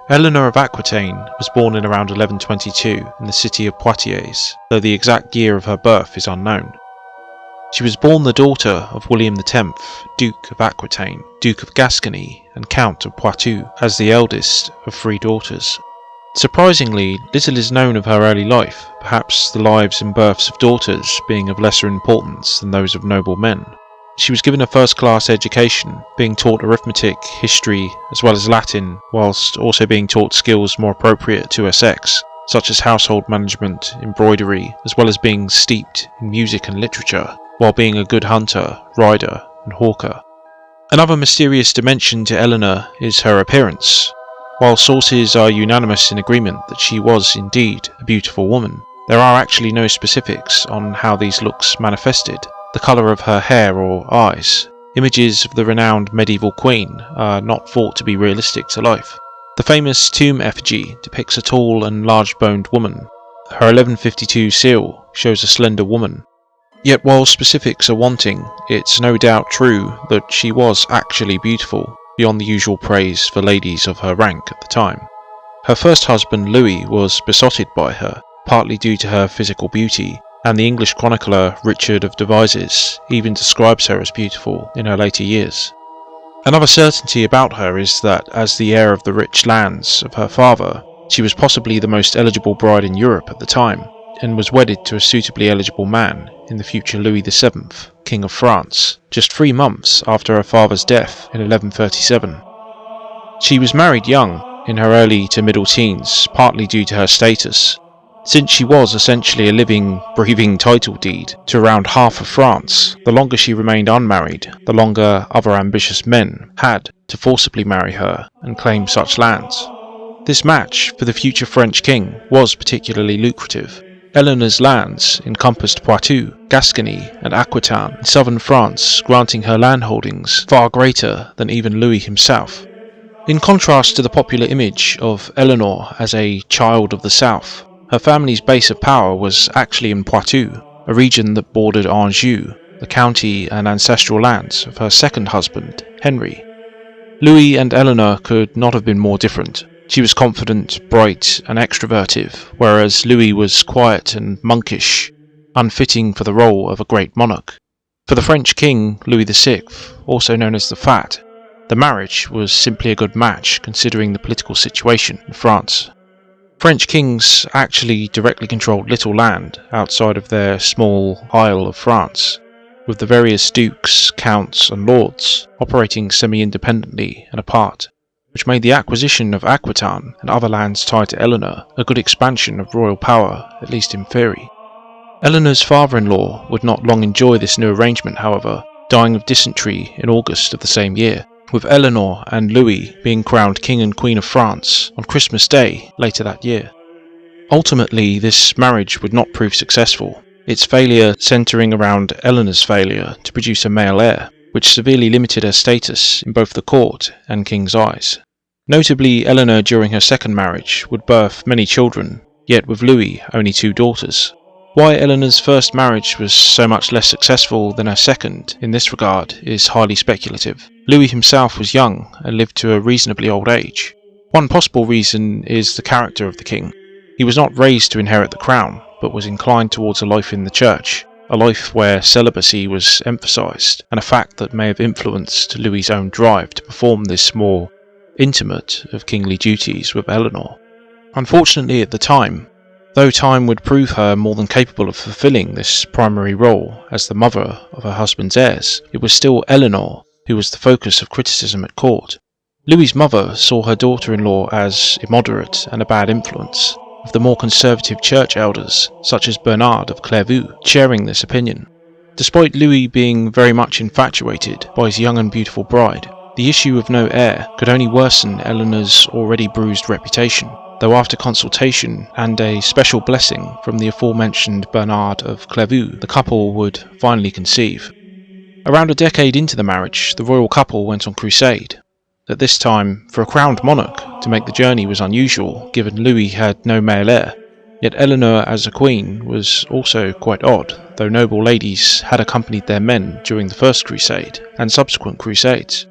Eleanor of Aquitaine was born in around 1122 in the city of Poitiers, though the exact year of her birth is unknown. She was born the daughter of William X, Duke of Aquitaine, Duke of Gascony, and Count of Poitou, as the eldest of 3 daughters. Surprisingly, little is known of her early life, perhaps the lives and births of daughters being of lesser importance than those of noble men. She was given a first-class education, being taught arithmetic, history, as well as Latin, whilst also being taught skills more appropriate to her sex, such as household management, embroidery, as well as being steeped in music and literature, while being a good hunter, rider, and hawker. Another mysterious dimension to Eleanor is her appearance. While sources are unanimous in agreement that she was indeed a beautiful woman, there are actually no specifics on how these looks manifested. The colour of her hair or eyes. Images of the renowned medieval queen are not thought to be realistic to life. The famous tomb effigy depicts a tall and large-boned woman. Her 1152 seal shows a slender woman. Yet while specifics are wanting, it's no doubt true that she was actually beautiful, beyond the usual praise for ladies of her rank at the time. Her first husband Louis was besotted by her, partly due to her physical beauty, and the English chronicler Richard of Devizes even describes her as beautiful in her later years. Another certainty about her is that, as the heir of the rich lands of her father, she was possibly the most eligible bride in Europe at the time, and was wedded to a suitably eligible man in the future Louis VII, King of France, just 3 months after her father's death in 1137. She was married young, in her early to middle teens, partly due to her status. Since she was essentially a living, breathing title deed to around half of France, the longer she remained unmarried, the longer other ambitious men had to forcibly marry her and claim such lands. This match for the future French king was particularly lucrative. Eleanor's lands encompassed Poitou, Gascony, and Aquitaine in southern France, granting her landholdings far greater than even Louis himself. In contrast to the popular image of Eleanor as a child of the south, her family's base of power was actually in Poitou, a region that bordered Anjou, the county and ancestral lands of her second husband, Henry. Louis and Eleanor could not have been more different. She was confident, bright, and extrovertive, whereas Louis was quiet and monkish, unfitting for the role of a great monarch. For the French king, Louis VI, also known as the Fat, the marriage was simply a good match considering the political situation in France. French kings actually directly controlled little land outside of their small Isle of France, with the various dukes, counts and lords operating semi-independently and apart, which made the acquisition of Aquitaine and other lands tied to Eleanor a good expansion of royal power, at least in theory. Eleanor's father-in-law would not long enjoy this new arrangement, however, dying of dysentery in August of the same year, with Eleanor and Louis being crowned King and Queen of France on Christmas Day later that year. Ultimately, this marriage would not prove successful, its failure centering around Eleanor's failure to produce a male heir, which severely limited her status in both the court and king's eyes. Notably, Eleanor during her second marriage would birth many children, yet with Louis only 2 daughters. Why Eleanor's first marriage was so much less successful than her second in this regard is highly speculative. Louis himself was young and lived to a reasonably old age. One possible reason is the character of the king. He was not raised to inherit the crown, but was inclined towards a life in the church, a life where celibacy was emphasised, and a fact that may have influenced Louis's own drive to perform this more intimate of kingly duties with Eleanor. Unfortunately at the time, though time would prove her more than capable of fulfilling this primary role as the mother of her husband's heirs, it was still Eleanor who was the focus of criticism at court. Louis's mother saw her daughter-in-law as immoderate and a bad influence, with the more conservative church elders, such as Bernard of Clairvaux, sharing this opinion. Despite Louis being very much infatuated by his young and beautiful bride, the issue of no heir could only worsen Eleanor's already bruised reputation, though after consultation and a special blessing from the aforementioned Bernard of Clairvaux, the couple would finally conceive. Around a decade into the marriage, the royal couple went on crusade. At this time, for a crowned monarch to make the journey was unusual, given Louis had no male heir. Yet Eleanor as a queen was also quite odd, though noble ladies had accompanied their men during the first crusade and subsequent crusades.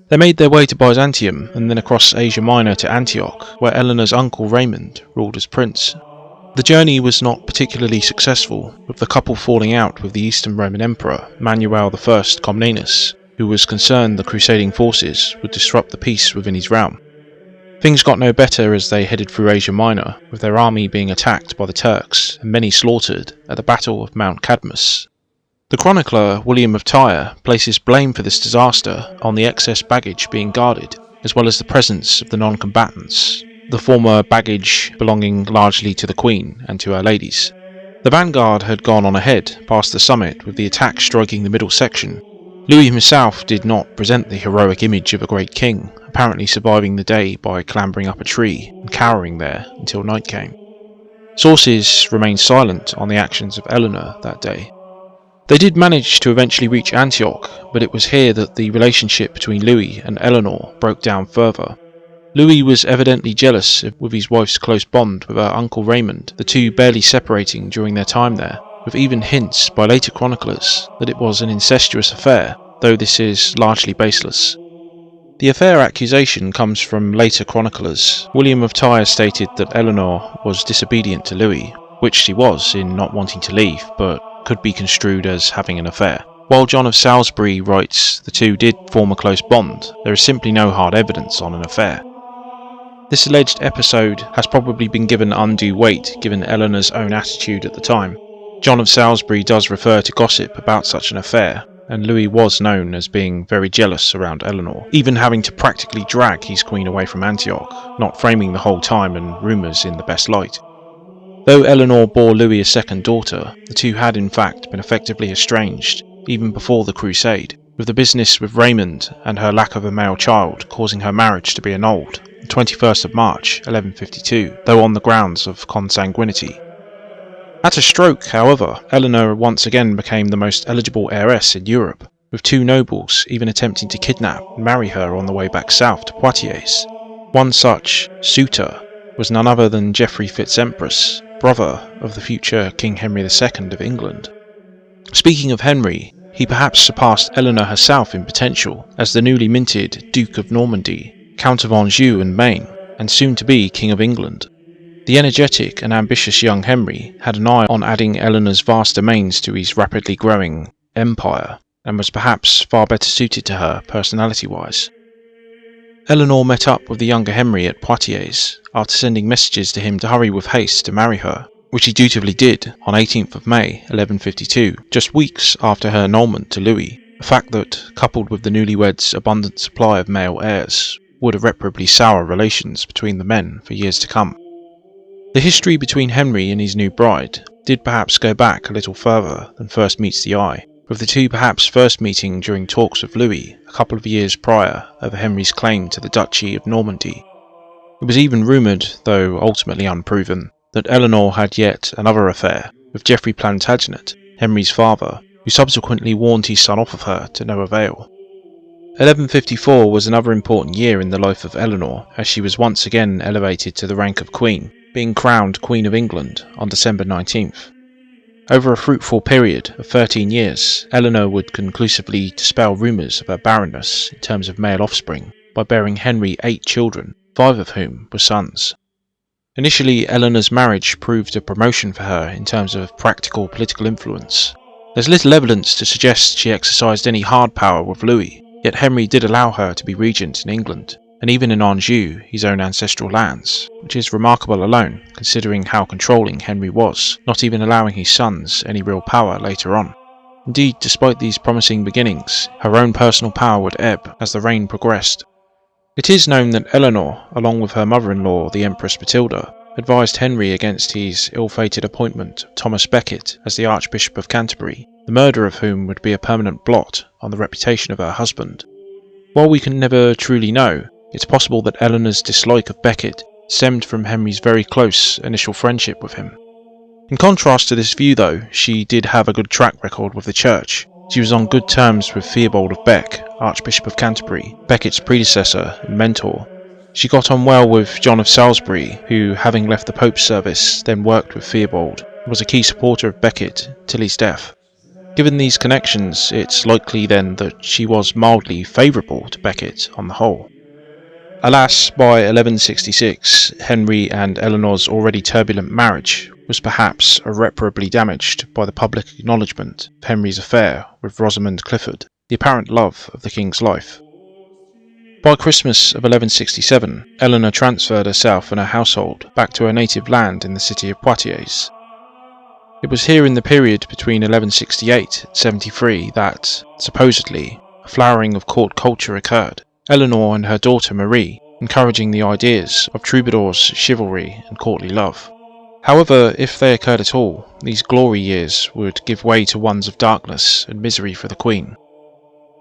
They made their way to Byzantium and then across Asia Minor to Antioch, where Eleanor's uncle Raymond ruled as prince. The journey was not particularly successful, with the couple falling out with the Eastern Roman Emperor Manuel I Comnenus, who was concerned the crusading forces would disrupt the peace within his realm. Things got no better as they headed through Asia Minor, with their army being attacked by the Turks and many slaughtered at the Battle of Mount Cadmus. The chronicler William of Tyre places blame for this disaster on the excess baggage being guarded, as well as the presence of the non-combatants, the former baggage belonging largely to the Queen and to her ladies. The vanguard had gone on ahead, past the summit, with the attack striking the middle section. Louis himself did not present the heroic image of a great king, apparently surviving the day by clambering up a tree and cowering there until night came. Sources remain silent on the actions of Eleanor that day. They did manage to eventually reach Antioch, but it was here that the relationship between Louis and Eleanor broke down further. Louis was evidently jealous with his wife's close bond with her uncle Raymond, the two barely separating during their time there, with even hints by later chroniclers that it was an incestuous affair, though this is largely baseless. The affair accusation comes from later chroniclers. William of Tyre stated that Eleanor was disobedient to Louis, which she was in not wanting to leave, but could be construed as having an affair. While John of Salisbury writes the two did form a close bond, there is simply no hard evidence on an affair. This alleged episode has probably been given undue weight given Eleanor's own attitude at the time. John of Salisbury does refer to gossip about such an affair, and Louis was known as being very jealous around Eleanor, even having to practically drag his queen away from Antioch, not framing the whole time and rumours in the best light. Though Eleanor bore Louis a second daughter, the two had in fact been effectively estranged, even before the crusade, with the business with Raymond and her lack of a male child causing her marriage to be annulled, the 21st of March 1152, though on the grounds of consanguinity. At a stroke, however, Eleanor once again became the most eligible heiress in Europe, with two nobles even attempting to kidnap and marry her on the way back south to Poitiers. One such suitor was none other than Geoffrey Fitz-Empress, brother of the future King Henry II of England. Speaking of Henry, he perhaps surpassed Eleanor herself in potential as the newly minted Duke of Normandy, Count of Anjou and Maine, and soon to be King of England. The energetic and ambitious young Henry had an eye on adding Eleanor's vast domains to his rapidly growing empire, and was perhaps far better suited to her personality-wise. Eleanor met up with the younger Henry at Poitiers, after sending messages to him to hurry with haste to marry her, which he dutifully did on 18th of May 1152, just weeks after her annulment to Louis, a fact that, coupled with the newlyweds' abundant supply of male heirs, would irreparably sour relations between the men for years to come. The history between Henry and his new bride did perhaps go back a little further than first meets the eye, with the two perhaps first meeting during talks with Louis a couple of years prior over Henry's claim to the Duchy of Normandy. It was even rumoured, though ultimately unproven, that Eleanor had yet another affair with Geoffrey Plantagenet, Henry's father, who subsequently warned his son off of her to no avail. 1154 was another important year in the life of Eleanor, as she was once again elevated to the rank of Queen, being crowned Queen of England on December 19th. Over a fruitful period of 13 years, Eleanor would conclusively dispel rumours of her barrenness in terms of male offspring by bearing Henry 8 children, 5 of whom were sons. Initially, Eleanor's marriage proved a promotion for her in terms of practical political influence. There's little evidence to suggest she exercised any hard power with Louis, yet Henry did allow her to be regent in England, and even in Anjou, his own ancestral lands, which is remarkable alone, considering how controlling Henry was, not even allowing his sons any real power later on. Indeed, despite these promising beginnings, her own personal power would ebb as the reign progressed. It is known that Eleanor, along with her mother-in-law, the Empress Matilda, advised Henry against his ill-fated appointment of Thomas Becket as the Archbishop of Canterbury, the murder of whom would be a permanent blot on the reputation of her husband. While we can never truly know, it's possible that Eleanor's dislike of Becket stemmed from Henry's very close initial friendship with him. In contrast to this view though, she did have a good track record with the Church. She was on good terms with Theobald of Bec, Archbishop of Canterbury, Becket's predecessor and mentor. She got on well with John of Salisbury, who, having left the Pope's service, then worked with Theobald, and was a key supporter of Becket till his death. Given these connections, it's likely then that she was mildly favourable to Becket on the whole. Alas, by 1166, Henry and Eleanor's already turbulent marriage was perhaps irreparably damaged by the public acknowledgement of Henry's affair with Rosamond Clifford, the apparent love of the king's life. By Christmas of 1167, Eleanor transferred herself and her household back to her native land in the city of Poitiers. It was here in the period between 1168 and 73 that, supposedly, a flowering of court culture occurred, Eleanor and her daughter Marie encouraging the ideas of troubadours, chivalry and courtly love. However, if they occurred at all, these glory years would give way to ones of darkness and misery for the Queen.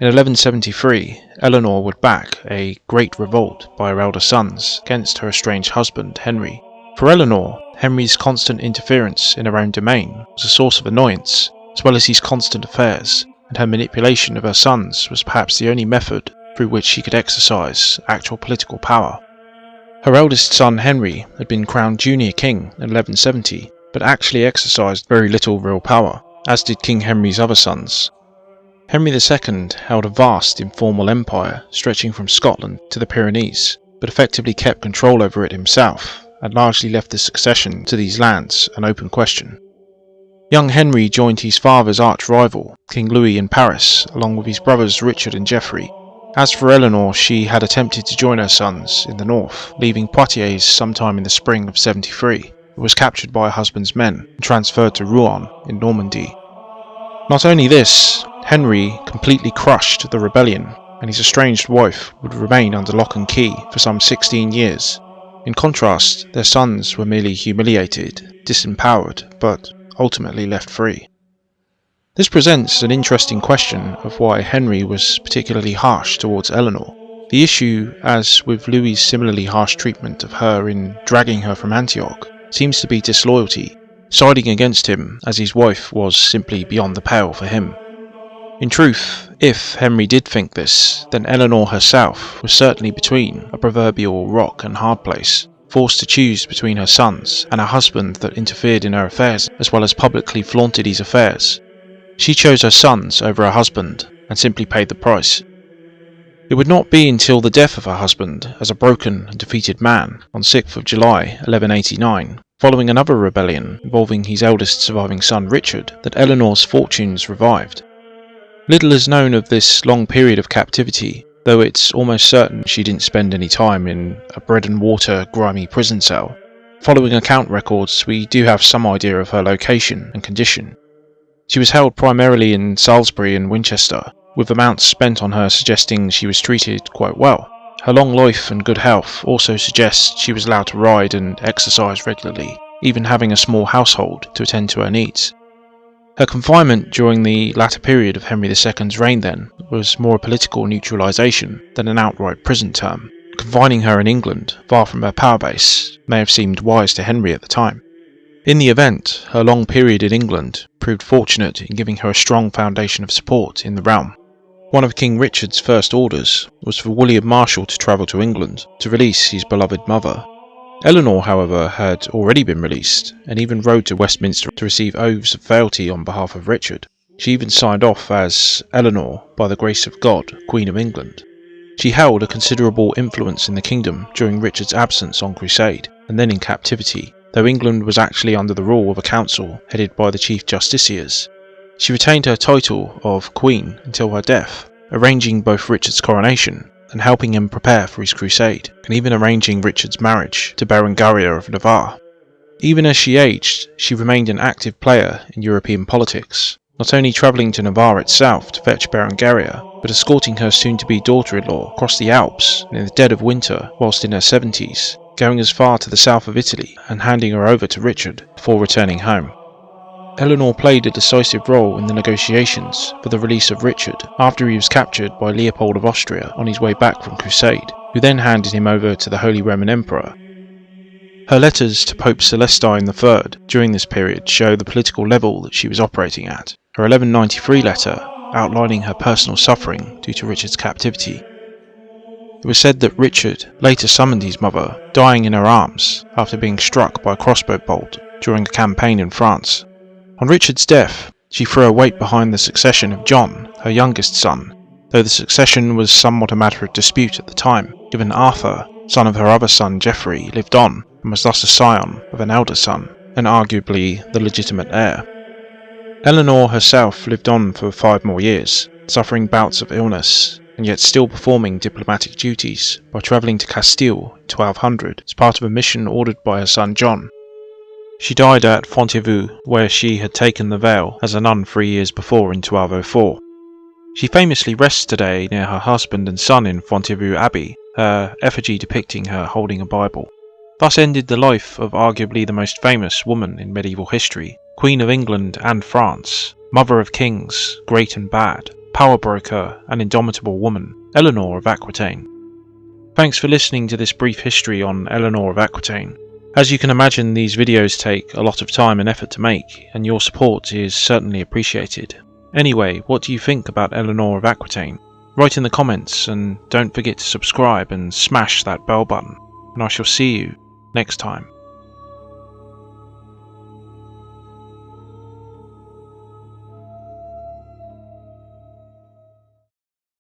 In 1173, Eleanor would back a great revolt by her elder sons against her estranged husband Henry. For Eleanor, Henry's constant interference in her own domain was a source of annoyance, as well as his constant affairs, and her manipulation of her sons was perhaps the only method through which she could exercise actual political power. Her eldest son Henry had been crowned junior king in 1170, but actually exercised very little real power, as did King Henry's other sons. Henry II held a vast informal empire stretching from Scotland to the Pyrenees, but effectively kept control over it himself, and largely left the succession to these lands an open question. Young Henry joined his father's arch-rival, King Louis, in Paris, along with his brothers Richard and Geoffrey. As for Eleanor, she had attempted to join her sons in the north, leaving Poitiers sometime in the spring of 73, but was captured by her husband's men and transferred to Rouen in Normandy. Not only this, Henry completely crushed the rebellion, and his estranged wife would remain under lock and key for some 16 years. In contrast, their sons were merely humiliated, disempowered, but ultimately left free. This presents an interesting question of why Henry was particularly harsh towards Eleanor. The issue, as with Louis's similarly harsh treatment of her in dragging her from Antioch, seems to be disloyalty, siding against him as his wife was simply beyond the pale for him. In truth, if Henry did think this, then Eleanor herself was certainly between a proverbial rock and hard place, forced to choose between her sons and a husband that interfered in her affairs as well as publicly flaunted his affairs. She chose her sons over her husband and simply paid the price. It would not be until the death of her husband as a broken and defeated man on 6th of July 1189, following another rebellion involving his eldest surviving son Richard, that Eleanor's fortunes revived. Little is known of this long period of captivity, though it's almost certain she didn't spend any time in a bread-and-water, grimy prison cell. Following account records, we do have some idea of her location and condition. She was held primarily in Salisbury and Winchester, with amounts spent on her suggesting she was treated quite well. Her long life and good health also suggest she was allowed to ride and exercise regularly, even having a small household to attend to her needs. Her confinement during the latter period of Henry II's reign then was more a political neutralisation than an outright prison term. Confining her in England, far from her power base, may have seemed wise to Henry at the time. In the event, her long period in England proved fortunate in giving her a strong foundation of support in the realm. One of King Richard's first orders was for William Marshal to travel to England to release his beloved mother. Eleanor, however, had already been released, and even rode to Westminster to receive oaths of fealty on behalf of Richard. She even signed off as Eleanor, by the grace of God, Queen of England. She held a considerable influence in the kingdom during Richard's absence on crusade, and then in captivity, though England was actually under the rule of a council headed by the Chief Justiciars. She retained her title of Queen until her death, arranging both Richard's coronation and helping him prepare for his crusade, and even arranging Richard's marriage to Berengaria of Navarre. Even as she aged, she remained an active player in European politics, not only travelling to Navarre itself to fetch Berengaria, but escorting her soon-to-be daughter-in-law across the Alps in the dead of winter whilst in her 70s, going as far to the south of Italy and handing her over to Richard before returning home. Eleanor played a decisive role in the negotiations for the release of Richard after he was captured by Leopold of Austria on his way back from crusade, who then handed him over to the Holy Roman Emperor. Her letters to Pope Celestine III during this period show the political level that she was operating at. Her 1193 letter outlining her personal suffering due to Richard's captivity. It was said that Richard later summoned his mother, dying in her arms after being struck by a crossbow bolt during a campaign in France. On Richard's death, She threw her weight behind the succession of John, her youngest son, though the succession was somewhat a matter of dispute at the time, given Arthur, son of her other son Geoffrey, lived on and was thus a scion of an elder son, and arguably the legitimate heir. Eleanor herself lived on for 5 more years, suffering bouts of illness, and yet still performing diplomatic duties by travelling to Castile in 1200 as part of a mission ordered by her son John. She died at Fontevraud, where she had taken the veil as a nun 3 years before in 1204. She famously rests today near her husband and son in Fontevraud Abbey, her effigy depicting her holding a Bible. Thus ended the life of arguably the most famous woman in medieval history, Queen of England and France, mother of kings, great and bad, power broker and indomitable woman, Eleanor of Aquitaine. Thanks for listening to this brief history on Eleanor of Aquitaine. As you can imagine, these videos take a lot of time and effort to make, and your support is certainly appreciated. Anyway, what do you think about Eleanor of Aquitaine? Write in the comments, and don't forget to subscribe and smash that bell button, and I shall see you next time.